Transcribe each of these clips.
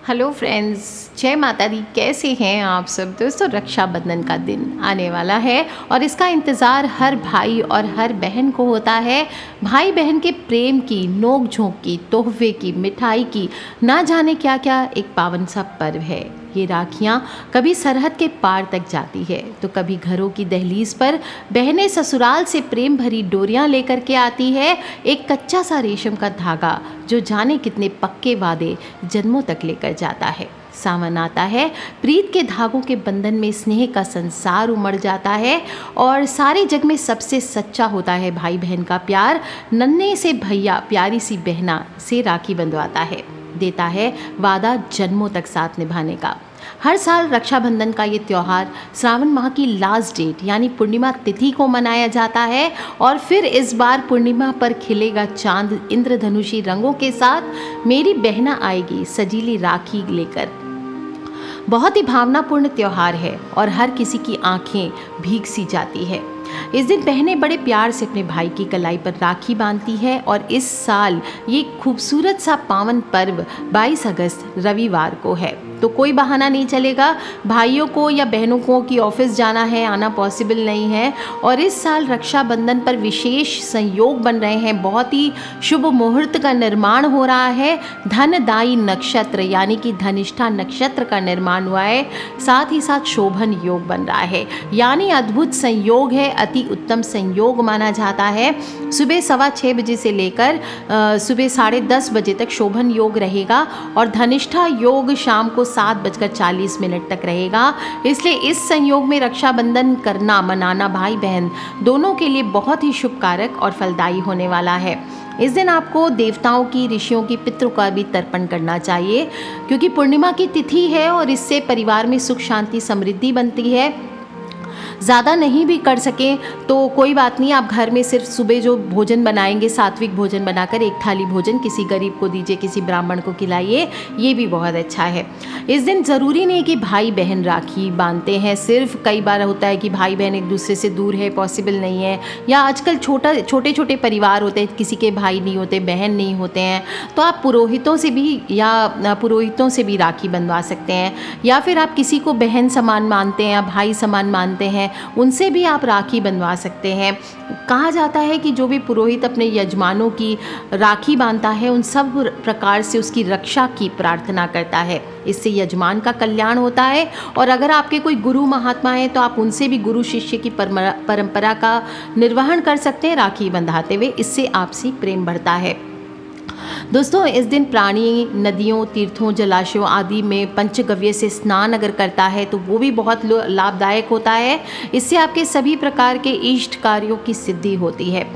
Hello friends, जय माता दी। कैसे हैं आप सब दोस्तों। रक्षाबंधन का दिन आने वाला है और इसका इंतज़ार हर भाई और हर बहन को होता है। भाई बहन के प्रेम की, नोक झोंक की, तोहफे की, मिठाई की, ना जाने क्या क्या एक पावन सा पर्व है। ये राखियाँ कभी सरहद के पार तक जाती है तो कभी घरों की दहलीज पर बहनें ससुराल से प्रेम भरी डोरियाँ लेकर के आती है। एक कच्चा सा रेशम का धागा जो जाने कितने पक्के वादे जन्मों तक लेकर जाता है। सावन आता है, प्रीत के धागों के बंधन में स्नेह का संसार उमड़ जाता है और सारे जग में सबसे सच्चा होता है भाई बहन का प्यार। नन्हे से भैया प्यारी सी बहना से राखी बंधवाता है, देता है वादा जन्मों तक साथ निभाने का। हर साल रक्षाबंधन का ये त्यौहार श्रावण माह की लास्ट डेट यानी पूर्णिमा तिथि को मनाया जाता है और फिर इस बार पूर्णिमा पर खिलेगा चांद इंद्रधनुषी रंगों के साथ। मेरी बहना आएगी सजीली राखी लेकर। बहुत ही भावनापूर्ण त्यौहार है और हर किसी की आंखें भीग सी जाती है। इस दिन बहनें बड़े प्यार से अपने भाई की कलाई पर राखी बांधती है और इस साल ये खूबसूरत सा पावन पर्व 22 अगस्त रविवार को है। तो कोई बहाना नहीं चलेगा, भाइयों को या बहनों को कि ऑफिस जाना है, आना पॉसिबल नहीं है। और इस साल रक्षाबंधन पर विशेष संयोग बन रहे हैं। बहुत ही शुभ मुहूर्त का निर्माण हो रहा है। धनदायी नक्षत्र यानी कि धनिष्ठा नक्षत्र का निर्माण हुआ है। साथ ही साथ शोभन योग बन रहा है, यानी अद्भुत संयोग है, अति उत्तम संयोग माना जाता है। सुबह 6:15 बजे से लेकर सुबह 10:30 बजे तक शोभन योग रहेगा और धनिष्ठा योग शाम को 7:40 तक रहेगा। इसलिए इस संयोग में रक्षाबंधन करना, मनाना भाई बहन दोनों के लिए बहुत ही शुभकारक और फलदायी होने वाला है। इस दिन आपको देवताओं की, ऋषियों की, पितरों का भी तर्पण करना चाहिए क्योंकि पूर्णिमा की तिथि है और इससे परिवार में सुख शांति समृद्धि बनती है। ज़्यादा नहीं भी कर सकें तो कोई बात नहीं, आप घर में सिर्फ सुबह जो भोजन बनाएंगे, सात्विक भोजन बनाकर एक थाली भोजन किसी गरीब को दीजिए, किसी ब्राह्मण को खिलाइए, ये भी बहुत अच्छा है। इस दिन ज़रूरी नहीं कि भाई बहन राखी बांधते हैं सिर्फ। कई बार होता है कि भाई बहन एक दूसरे से दूर है, पॉसिबल नहीं है, या आजकल छोटे छोटे परिवार होते हैं, किसी के भाई नहीं होते, बहन नहीं होते हैं, तो आप पुरोहितों से भी राखी बंधवा सकते हैं। या फिर आप किसी को बहन समान मानते हैं या भाई समान मानते हैं, उनसे भी आप राखी बंधवा सकते हैं। कहा जाता है कि जो भी पुरोहित अपने यजमानों की राखी बांधता है उन सब प्रकार से उसकी रक्षा की प्रार्थना करता है। इससे यजमान का कल्याण होता है। और अगर आपके कोई गुरु महात्मा हैं तो आप उनसे भी गुरु शिष्य की परंपरा का निर्वहन कर सकते हैं राखी बंधाते हुए। इससे आपसी प्रेम बढ़ता है। दोस्तों, इस दिन प्राणी नदियों, तीर्थों, जलाशयों आदि में पंचगव्य से स्नान अगर करता है तो वो भी बहुत लाभदायक होता है। इससे आपके सभी प्रकार के इष्ट कार्यों की सिद्धि होती है।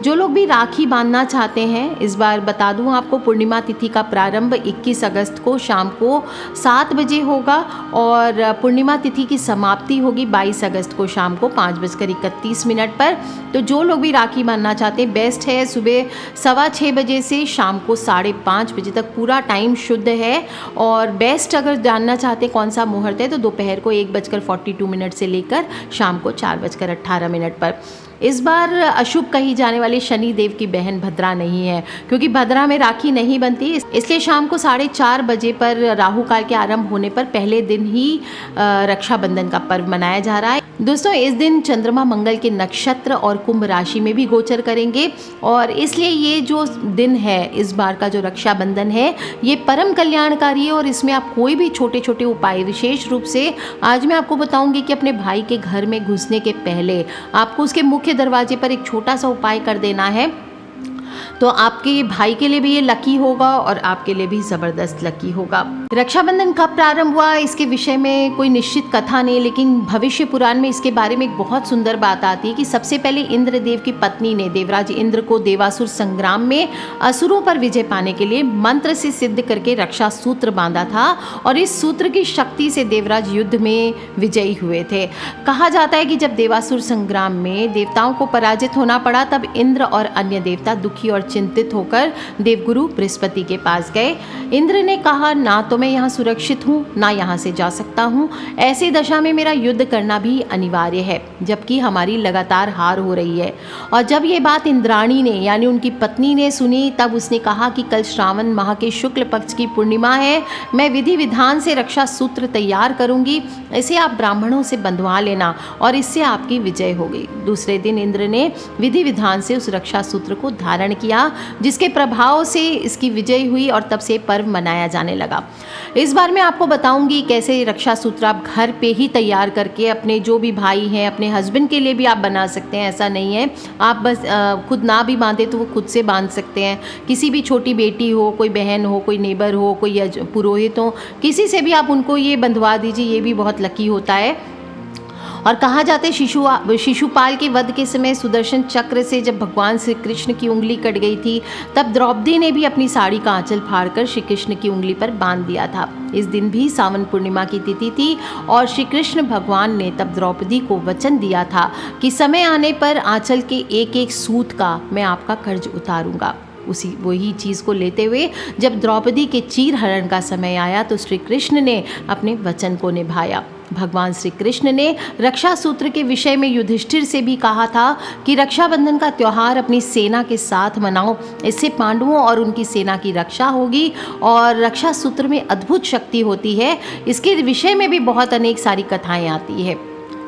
जो लोग भी राखी बांधना चाहते हैं, इस बार बता दूं आपको, पूर्णिमा तिथि का प्रारंभ 21 अगस्त को शाम को 7 बजे होगा और पूर्णिमा तिथि की समाप्ति होगी 22 अगस्त को शाम को 5:31 पर। तो जो लोग भी राखी बांधना चाहते हैं, बेस्ट है सुबह 6:15 बजे से शाम को 5:30 बजे तक पूरा टाइम शुद्ध है। और बेस्ट अगर जानना चाहते हैं कौन सा मुहूर्त है तो दोपहर को 1:42 से लेकर शाम को 4:18 पर। इस बार अशुभ कही जाने वाले शनि देव की बहन भद्रा नहीं है क्योंकि भद्रा में राखी नहीं बनती, इसलिए शाम को 4:30 बजे पर राहु काल के आरंभ होने पर पहले दिन ही रक्षाबंधन का पर्व मनाया जा रहा है। दोस्तों, इस दिन चंद्रमा मंगल के नक्षत्र और कुंभ राशि में भी गोचर करेंगे और इसलिए ये जो दिन है, इस बार का जो रक्षाबंधन है, ये परम कल्याणकारी है। और इसमें आप कोई भी छोटे छोटे उपाय, विशेष रूप से आज मैं आपको बताऊंगी कि अपने भाई के घर में घुसने के पहले आपको उसके मुख्य दरवाजे पर एक छोटा सा उपाय कर देना है। तो आपके भाई के लिए भी ये लकी होगा और आपके लिए भी ज़बरदस्त लकी होगा। रक्षाबंधन कब प्रारंभ हुआ इसके विषय में कोई निश्चित कथा नहीं, लेकिन भविष्य पुराण में इसके बारे में एक बहुत सुंदर बात आती है कि सबसे पहले इंद्रदेव की पत्नी ने देवराज इंद्र को देवासुर संग्राम में असुरों पर विजय पाने के लिए मंत्र से सिद्ध करके रक्षा सूत्र बांधा था और इस सूत्र की शक्ति से देवराज युद्ध में विजयी हुए थे। कहा जाता है कि जब देवासुर संग्राम में देवताओं को पराजित होना पड़ा तब इंद्र और अन्य देवता दुखी और चिंतित होकर देवगुरु बृहस्पति के पास गए। इंद्र ने कहा, ना तो मैं यहाँ सुरक्षित हूँ, ना यहाँ से जा सकता हूँ। ऐसी दशा में मेरा युद्ध करना भी अनिवार्य है, जबकि हमारी लगातार हार हो रही है। और जब ये बात इंद्राणी ने यानी उनकी पत्नी ने सुनी, तब उसने कहा कि कल श्रावण माह के शुक्ल पक्ष की पूर्णिमा है। मैं विधि विधान से रक्षा सूत्र तैयार करूंगी, इसे आप ब्राह्मणों से बंधवा लेना और इससे आपकी विजय होगी। दूसरे दिन इंद्र ने विधि विधान से उस रक्षा सूत्र को धारण किया, जिसके प्रभाव से इसकी विजय हुई और तब से पर्व मनाया जाने लगा। इस बार मैं आपको बताऊंगी कैसे रक्षा सूत्र आप घर पे ही तैयार करके अपने जो भी भाई हैं, अपने हस्बैंड के लिए भी आप बना सकते हैं। ऐसा नहीं है आप बस खुद ना भी बांधे तो वो खुद से बांध सकते हैं। किसी भी छोटी बेटी हो, कोई बहन हो, कोई नेबर हो, कोई पुरोहित हो, किसी से भी आप उनको ये बंधवा दीजिए, ये भी बहुत लकी होता है। और कहा जाता है शिशुपाल के वध के समय सुदर्शन चक्र से जब भगवान श्री कृष्ण की उंगली कट गई थी, तब द्रौपदी ने भी अपनी साड़ी का आंचल फाड़कर श्री कृष्ण की उंगली पर बांध दिया था। इस दिन भी सावन पूर्णिमा की तिथि थी और श्री कृष्ण भगवान ने तब द्रौपदी को वचन दिया था कि समय आने पर आंचल के एक एक सूत का मैं आपका कर्ज उतारूंगा। वही चीज़ को लेते हुए जब द्रौपदी के चीर हरण का समय आया तो श्री कृष्ण ने अपने वचन को निभाया। भगवान श्री कृष्ण ने रक्षा सूत्र के विषय में युधिष्ठिर से भी कहा था कि रक्षाबंधन का त्यौहार अपनी सेना के साथ मनाओ, इससे पांडवों और उनकी सेना की रक्षा होगी और रक्षा सूत्र में अद्भुत शक्ति होती है। इसके विषय में भी बहुत अनेक सारी कथाएं आती है,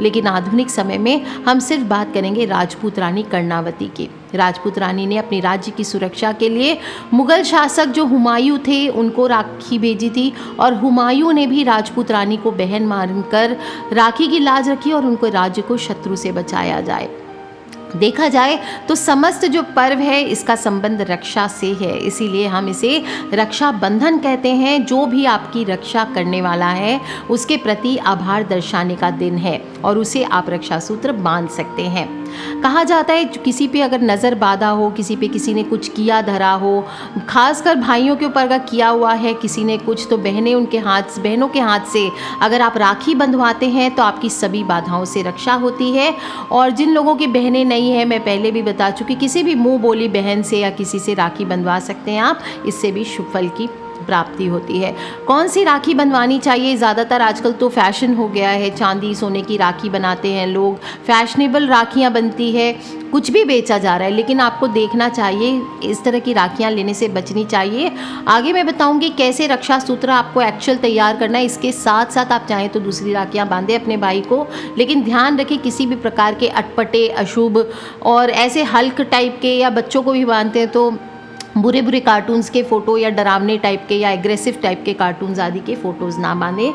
लेकिन आधुनिक समय में हम सिर्फ बात करेंगे राजपूत रानी कर्णावती की। राजपूत रानी ने अपनी राज्य की सुरक्षा के लिए मुगल शासक जो हुमायूं थे उनको राखी भेजी थी और हुमायूं ने भी राजपूत रानी को बहन मानकर राखी की लाज रखी और उनको राज्य को शत्रु से बचाया जाए। देखा जाए तो समस्त जो पर्व है इसका संबंध रक्षा से है, इसीलिए हम इसे रक्षा बंधन कहते हैं। जो भी आपकी रक्षा करने वाला है उसके प्रति आभार दर्शाने का दिन है और उसे आप रक्षा सूत्र बांध सकते हैं। कहा जाता है किसी पे अगर नज़र बांधा हो, किसी पे किसी ने कुछ किया धरा हो, खासकर भाइयों के ऊपर अगर किया हुआ है किसी ने कुछ, तो बहनों के हाथ से अगर आप राखी बंधवाते हैं तो आपकी सभी बाधाओं से रक्षा होती है। और जिन लोगों की बहनें नहीं है, मैं पहले भी बता चुकी, किसी भी मुंह बोली बहन से या किसी से राखी बंधवा सकते हैं आप, इससे भी शुभ फल की प्राप्ति होती है। कौन सी राखी बनवानी चाहिए? ज़्यादातर आजकल तो फैशन हो गया है, चांदी सोने की राखी बनाते हैं लोग, फैशनेबल राखियां बनती है, कुछ भी बेचा जा रहा है, लेकिन आपको देखना चाहिए, इस तरह की राखियां लेने से बचनी चाहिए। आगे मैं बताऊंगी कैसे रक्षा सूत्र आपको एक्चुअल तैयार करना है। इसके साथ साथ आप चाहें तो दूसरी राखियां बांधें अपने भाई को, लेकिन ध्यान रखें किसी भी प्रकार के अटपटे, अशुभ और ऐसे हल्क टाइप के, या बच्चों को भी बांधते हैं तो बुरे बुरे कार्टून्स के फ़ोटो या डरावने टाइप के या एग्रेसिव टाइप के कार्टून्स आदि के फ़ोटोज़ ना बांधें।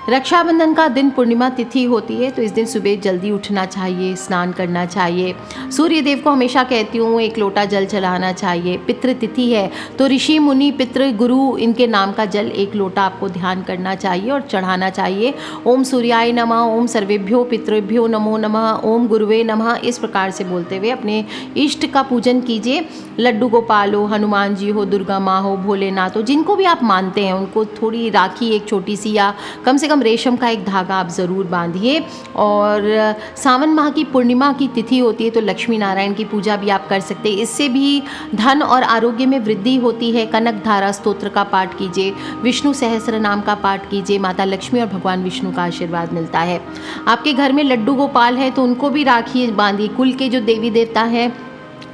रक्षाबंधन का दिन पूर्णिमा तिथि होती है, तो इस दिन सुबह जल्दी उठना चाहिए, स्नान करना चाहिए। सूर्य देव को हमेशा कहती हूँ 1 लोटा जल चढ़ाना चाहिए। पितृ तिथि है तो ऋषि मुनि पितृ गुरु इनके नाम का जल 1 लोटा आपको ध्यान करना चाहिए और चढ़ाना चाहिए। ओम सूर्याय नमः, ओम सर्वेभ्यो पितृभ्यो नमो नमः, ओम गुरुवे नमः, इस प्रकार से बोलते हुए अपने इष्ट का पूजन कीजिए। लड्डू गोपाल हो, हनुमान जी हो, दुर्गा माँ हो, भोलेनाथ हो, जिनको भी आप मानते हैं उनको थोड़ी राखी एक छोटी सी या कम से कम रेशम का एक धागा आप ज़रूर बांधिए। और सावन माह की पूर्णिमा की तिथि होती है तो लक्ष्मी नारायण की पूजा भी आप कर सकते हैं, इससे भी धन और आरोग्य में वृद्धि होती है। कनक धारा स्तोत्र का पाठ कीजिए, विष्णु सहस्त्र नाम का पाठ कीजिए, माता लक्ष्मी और भगवान विष्णु का आशीर्वाद मिलता है। आपके घर में लड्डू गोपाल है तो उनको भी राखी बांधिए। कुल के जो देवी देवता हैं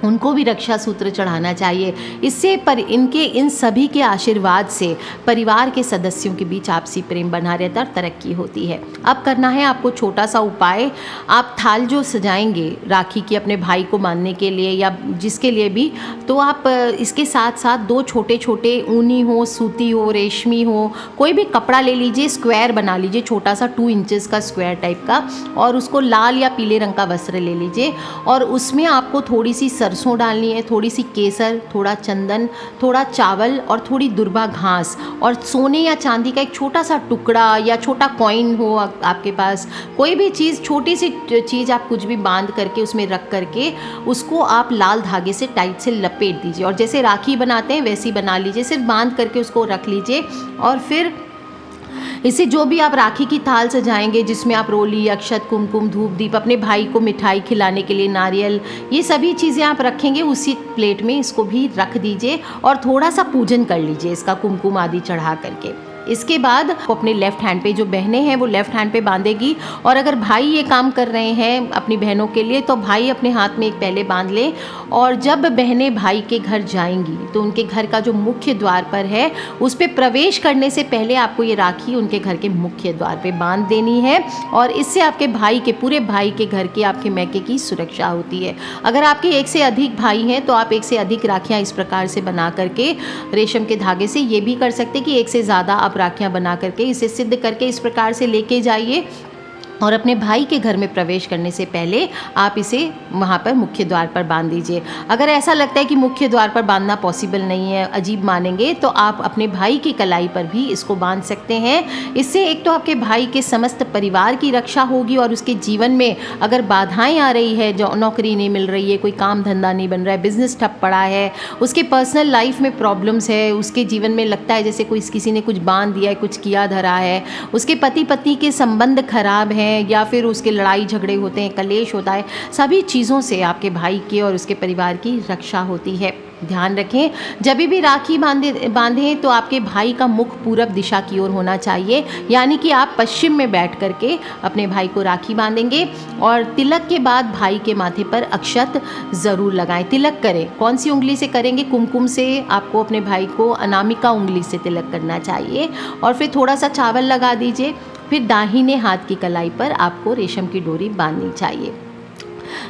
उनको भी रक्षा सूत्र चढ़ाना चाहिए। इससे इनके इन सभी के आशीर्वाद से परिवार के सदस्यों के बीच आपसी प्रेम बना रहता है और तरक्की होती है। अब करना है आपको छोटा सा उपाय। आप थाल जो सजाएंगे राखी की अपने भाई को बांधने के लिए या जिसके लिए भी, तो आप इसके साथ साथ 2 छोटे छोटे ऊनी हो, सूती हो, रेशमी हो, कोई भी कपड़ा ले लीजिए, स्क्वायर बना लीजिए, छोटा सा 2 इंचेस का स्क्वायर टाइप का, और उसको लाल या पीले रंग का वस्त्र ले लीजिए और उसमें आपको थोड़ी सी सरसों डालनी है, थोड़ी सी केसर, थोड़ा चंदन, थोड़ा चावल और थोड़ी दुर्बा घास और सोने या चांदी का एक छोटा सा टुकड़ा या छोटा कॉइन हो आपके पास, कोई भी चीज़, छोटी सी चीज़ आप कुछ भी बांध करके उसमें रख करके उसको आप लाल धागे से टाइट से लपेट दीजिए और जैसे राखी बनाते हैं वैसी बना लीजिए। सिर्फ बांध करके उसको रख लीजिए और फिर इससे जो भी आप राखी की थाल सजाएंगे, जिसमें आप रोली, अक्षत, कुमकुम, धूप दीप, अपने भाई को मिठाई खिलाने के लिए नारियल, ये सभी चीज़ें आप रखेंगे, उसी प्लेट में इसको भी रख दीजिए और थोड़ा सा पूजन कर लीजिए इसका, कुमकुम आदि चढ़ा करके। इसके बाद वो अपने लेफ़्ट हैंड पे, जो बहनें हैं वो लेफ़्ट हैंड पे बांधेगी, और अगर भाई ये काम कर रहे हैं अपनी बहनों के लिए तो भाई अपने हाथ में एक पहले बांध लें। और जब बहनें भाई के घर जाएंगी तो उनके घर का जो मुख्य द्वार पर है उस पर प्रवेश करने से पहले आपको ये राखी उनके घर के मुख्य द्वार पे बांध देनी है, और इससे आपके भाई के, पूरे भाई के घर के, आपके मैके की सुरक्षा होती है। अगर आपके एक से अधिक भाई हैं तो आप एक से अधिक राखियाँ इस प्रकार से बना करके रेशम के धागे से, ये भी कर सकते कि एक से ज़्यादा आप राखियाँ बना करके इसे सिद्ध करके इस प्रकार से लेके जाइए, और अपने भाई के घर में प्रवेश करने से पहले आप इसे वहाँ पर मुख्य द्वार पर बांध दीजिए। अगर ऐसा लगता है कि मुख्य द्वार पर बांधना पॉसिबल नहीं है, अजीब मानेंगे, तो आप अपने भाई की कलाई पर भी इसको बांध सकते हैं। इससे एक तो आपके भाई के समस्त परिवार की रक्षा होगी, और उसके जीवन में अगर बाधाएं आ रही है, जो नौकरी नहीं मिल रही है, कोई काम धंधा नहीं बन रहा है, बिजनेस ठप पड़ा है, उसके पर्सनल लाइफ में प्रॉब्लम्स है, उसके जीवन में लगता है जैसे कोई किसी ने कुछ बांध दिया है, कुछ किया धरा है, उसके पति पत्नी के संबंध खराब हैं, या फिर उसके लड़ाई झगड़े होते हैं, कलेश होता है, सभी चीज़ों से आपके भाई के और उसके परिवार की रक्षा होती है। ध्यान रखें, जब भी राखी बांधें तो आपके भाई का मुख पूरब दिशा की ओर होना चाहिए, यानी कि आप पश्चिम में बैठ करके अपने भाई को राखी बांधेंगे। और तिलक के बाद भाई के माथे पर अक्षत ज़रूर लगाएं। तिलक करें, कौन सी उंगली से करेंगे? कुमकुम से आपको अपने भाई को अनामिका उंगली से तिलक करना चाहिए, और फिर थोड़ा सा चावल लगा दीजिए। फिर दाहिने हाथ की कलाई पर आपको रेशम की डोरी बांधनी चाहिए।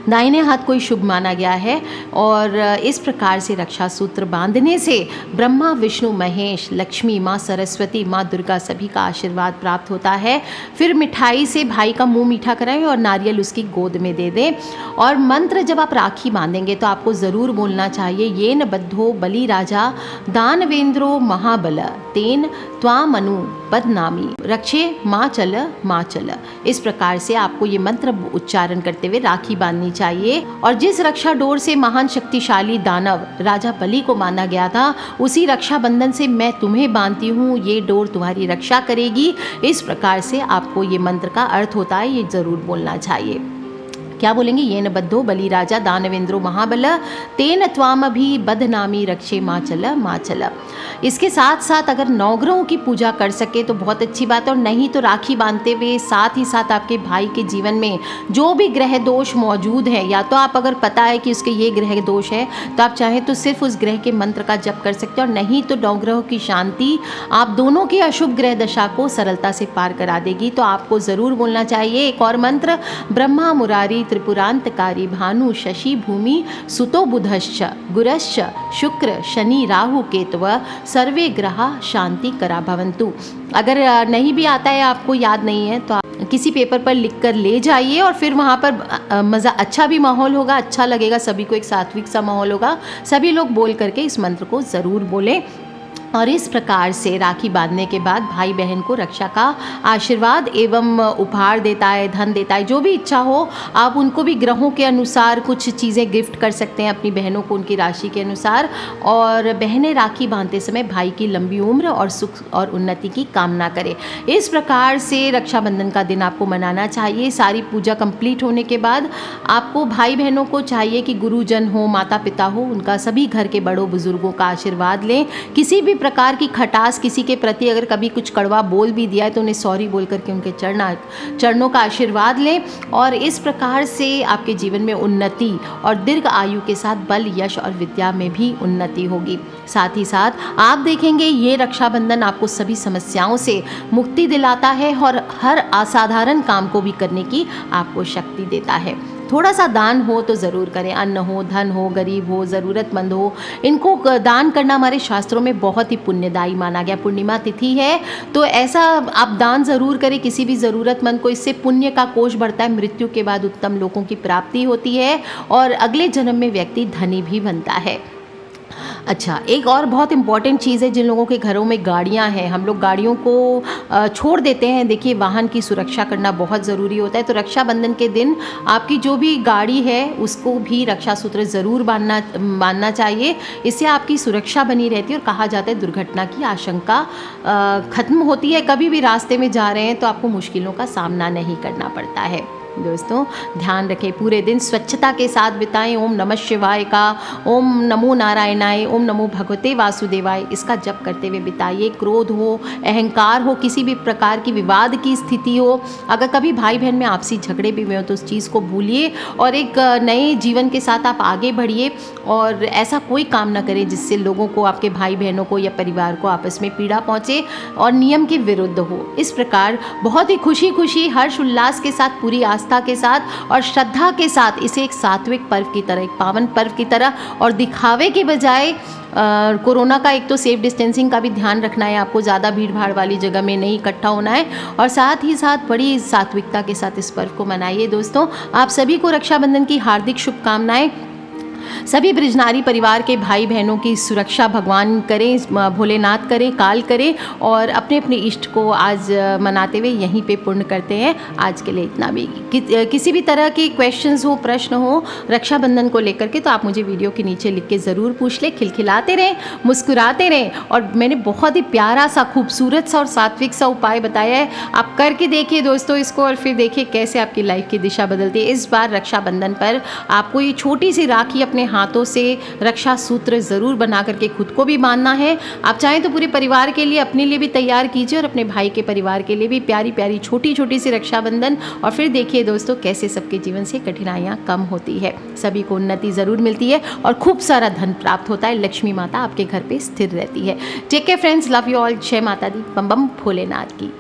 दाहिने हाथ को ही शुभ माना गया है, और इस प्रकार से रक्षा सूत्र बांधने से ब्रह्मा, विष्णु, महेश, लक्ष्मी, माँ सरस्वती, माँ दुर्गा सभी का आशीर्वाद प्राप्त होता है। फिर मिठाई से भाई का मुंह मीठा कराएं और नारियल उसकी गोद में दे दें। और मंत्र जब आप राखी बांधेंगे तो आपको ज़रूर बोलना चाहिए, येन बद्धो बलि राजा दानवेंद्रो महाबल तेन त्वामनु बदनामी रक्षे माँ चल। इस प्रकार से आपको ये मंत्र उच्चारण करते हुए राखी बांधनी चाहिए। और जिस रक्षा डोर से महान शक्तिशाली दानव राजा बलि को बांधा गया था, उसी रक्षा बंधन से मैं तुम्हें बांधती हूँ, ये डोर तुम्हारी रक्षा करेगी। इस प्रकार से आपको ये मंत्र का अर्थ होता है, ये ज़रूर बोलना चाहिए। क्या बोलेंगे? येन बद्धो बलि राजा दानवेंद्रो महाबल तेन त्वामभि बदनामी रक्षे माँ चल। इसके साथ साथ अगर नवग्रहों की पूजा कर सके तो बहुत अच्छी बात है, और नहीं तो राखी बांधते हुए साथ ही साथ आपके भाई के जीवन में जो भी ग्रह दोष मौजूद है, या तो आप अगर पता है कि उसके ये ग्रह दोष है तो आप चाहें तो सिर्फ उस ग्रह के मंत्र का जप कर सकते हैं, और नहीं तो नवग्रहों की शांति आप दोनों की अशुभ ग्रह दशा को सरलता से पार करा देगी। तो आपको ज़रूर बोलना चाहिए एक और मंत्र, ब्रह्मा मुरारी त्रिपुरांतकारी भानु शशि भूमि सुतो बुधश्च गुरश्च शुक्र शनि राहु केतव सर्वे ग्रह शांति करा भवन्तु। अगर नहीं भी आता है, आपको याद नहीं है, तो आप किसी पेपर पर लिख कर ले जाइए, और फिर वहाँ पर मज़ा, अच्छा भी माहौल होगा, अच्छा लगेगा, सभी को एक सात्विक सा माहौल होगा। सभी लोग बोल करके इस मंत्र को ज़रूर बोलें। और इस प्रकार से राखी बांधने के बाद भाई बहन को रक्षा का आशीर्वाद एवं उपहार देता है, धन देता है, जो भी इच्छा हो। आप उनको भी ग्रहों के अनुसार कुछ चीज़ें गिफ्ट कर सकते हैं अपनी बहनों को, उनकी राशि के अनुसार। और बहनें राखी बांधते समय भाई की लंबी उम्र और सुख और उन्नति की कामना करें। इस प्रकार से रक्षाबंधन का दिन आपको मनाना चाहिए। सारी पूजा कंप्लीट होने के बाद आपको भाई बहनों को चाहिए कि गुरुजन हो, माता पिता हो, उनका, सभी घर के बड़ों बुजुर्गों का आशीर्वाद लें। किसी भी प्रकार की खटास किसी के प्रति अगर कभी कुछ कड़वा बोल भी दिया है तो उन्हें सॉरी बोल करके उनके चरणों का आशीर्वाद लें। और इस प्रकार से आपके जीवन में उन्नति और दीर्घ आयु के साथ बल, यश और विद्या में भी उन्नति होगी। साथ ही साथ आप देखेंगे ये रक्षाबंधन आपको सभी समस्याओं से मुक्ति दिलाता है और हर असाधारण काम को भी करने की आपको शक्ति देता है। थोड़ा सा दान हो तो ज़रूर करें, अन्न हो, धन हो, गरीब हो, ज़रूरतमंद हो, इनको दान करना हमारे शास्त्रों में बहुत ही पुण्यदायी माना गया। पूर्णिमा तिथि है तो ऐसा आप दान ज़रूर करें किसी भी ज़रूरतमंद को। इससे पुण्य का कोष बढ़ता है, मृत्यु के बाद उत्तम लोगों की प्राप्ति होती है और अगले जन्म में व्यक्ति धनी भी बनता है। अच्छा, एक और बहुत इम्पॉर्टेंट चीज़ है, जिन लोगों के घरों में गाड़ियाँ हैं, हम लोग गाड़ियों को छोड़ देते हैं। देखिए, वाहन की सुरक्षा करना बहुत ज़रूरी होता है। तो रक्षाबंधन के दिन आपकी जो भी गाड़ी है उसको भी रक्षा सूत्र ज़रूर बांधना चाहिए। इससे आपकी सुरक्षा बनी रहती है और कहा जाता है दुर्घटना की आशंका ख़त्म होती है। कभी भी रास्ते में जा रहे हैं तो आपको मुश्किलों का सामना नहीं करना पड़ता है। दोस्तों, ध्यान रखें, पूरे दिन स्वच्छता के साथ बिताएं। ओम नमः शिवाय का, ओम नमो नारायणाय, ओम नमो भगवते वासुदेवाय, इसका जप करते हुए बिताइए। क्रोध हो, अहंकार हो, किसी भी प्रकार की विवाद की स्थिति हो, अगर कभी भाई बहन में आपसी झगड़े भी हुए हो तो उस चीज़ को भूलिए और एक नए जीवन के साथ आप आगे बढ़िए। और ऐसा कोई काम ना करें जिससे लोगों को, आपके भाई बहनों को या परिवार को आपस में पीड़ा पहुँचे और नियम के विरुद्ध हो। इस प्रकार बहुत ही खुशी खुशी, हर्ष उल्लास के साथ, पूरी आस्था के साथ और श्रद्धा के साथ इसे एक सात्विक पर्व की तरह, एक पावन पर्व की तरह, और दिखावे के बजाय कोरोना का एक तो सेफ डिस्टेंसिंग का भी ध्यान रखना है आपको, ज़्यादा भीड़ भाड़ वाली जगह में नहीं इकट्ठा होना है, और साथ ही साथ बड़ी सात्विकता के साथ इस पर्व को मनाइए। दोस्तों, आप सभी को रक्षाबंधन की हार्दिक शुभकामनाएं। सभी ब्रजनारी परिवार के भाई बहनों की सुरक्षा भगवान करें, भोलेनाथ करें, काल करें, और अपने अपने इष्ट को आज मनाते हुए यहीं पे पूर्ण करते हैं। आज के लिए इतना भी। किसी भी तरह के क्वेश्चंस हो, प्रश्न हो रक्षाबंधन को लेकर के, तो आप मुझे वीडियो के नीचे लिख के ज़रूर पूछ लें। खिलखिलाते रहें, मुस्कुराते रहें, और मैंने बहुत ही प्यारा सा, खूबसूरत सा और सात्विक सा उपाय बताया है, आप करके देखिए दोस्तों इसको, और फिर देखिए कैसे आपकी लाइफ की दिशा बदलती है। इस बार रक्षाबंधन पर आपको ये छोटी सी राखी अपने हाथों से रक्षा सूत्र ज़रूर बना करके खुद को भी बांधना है। आप चाहें तो पूरे परिवार के लिए, अपने लिए भी तैयार कीजिए, और अपने भाई के परिवार के लिए भी प्यारी प्यारी छोटी छोटी सी रक्षाबंधन, और फिर देखिए दोस्तों कैसे सबके जीवन से कठिनाइयाँ कम होती है, सभी को उन्नति ज़रूर मिलती है और खूब सारा धन प्राप्त होता है। लक्ष्मी माता आपके घर पे स्थिर रहती है। Take care friends, love you all. जय माता दी, बम बम भोलेनाथ की।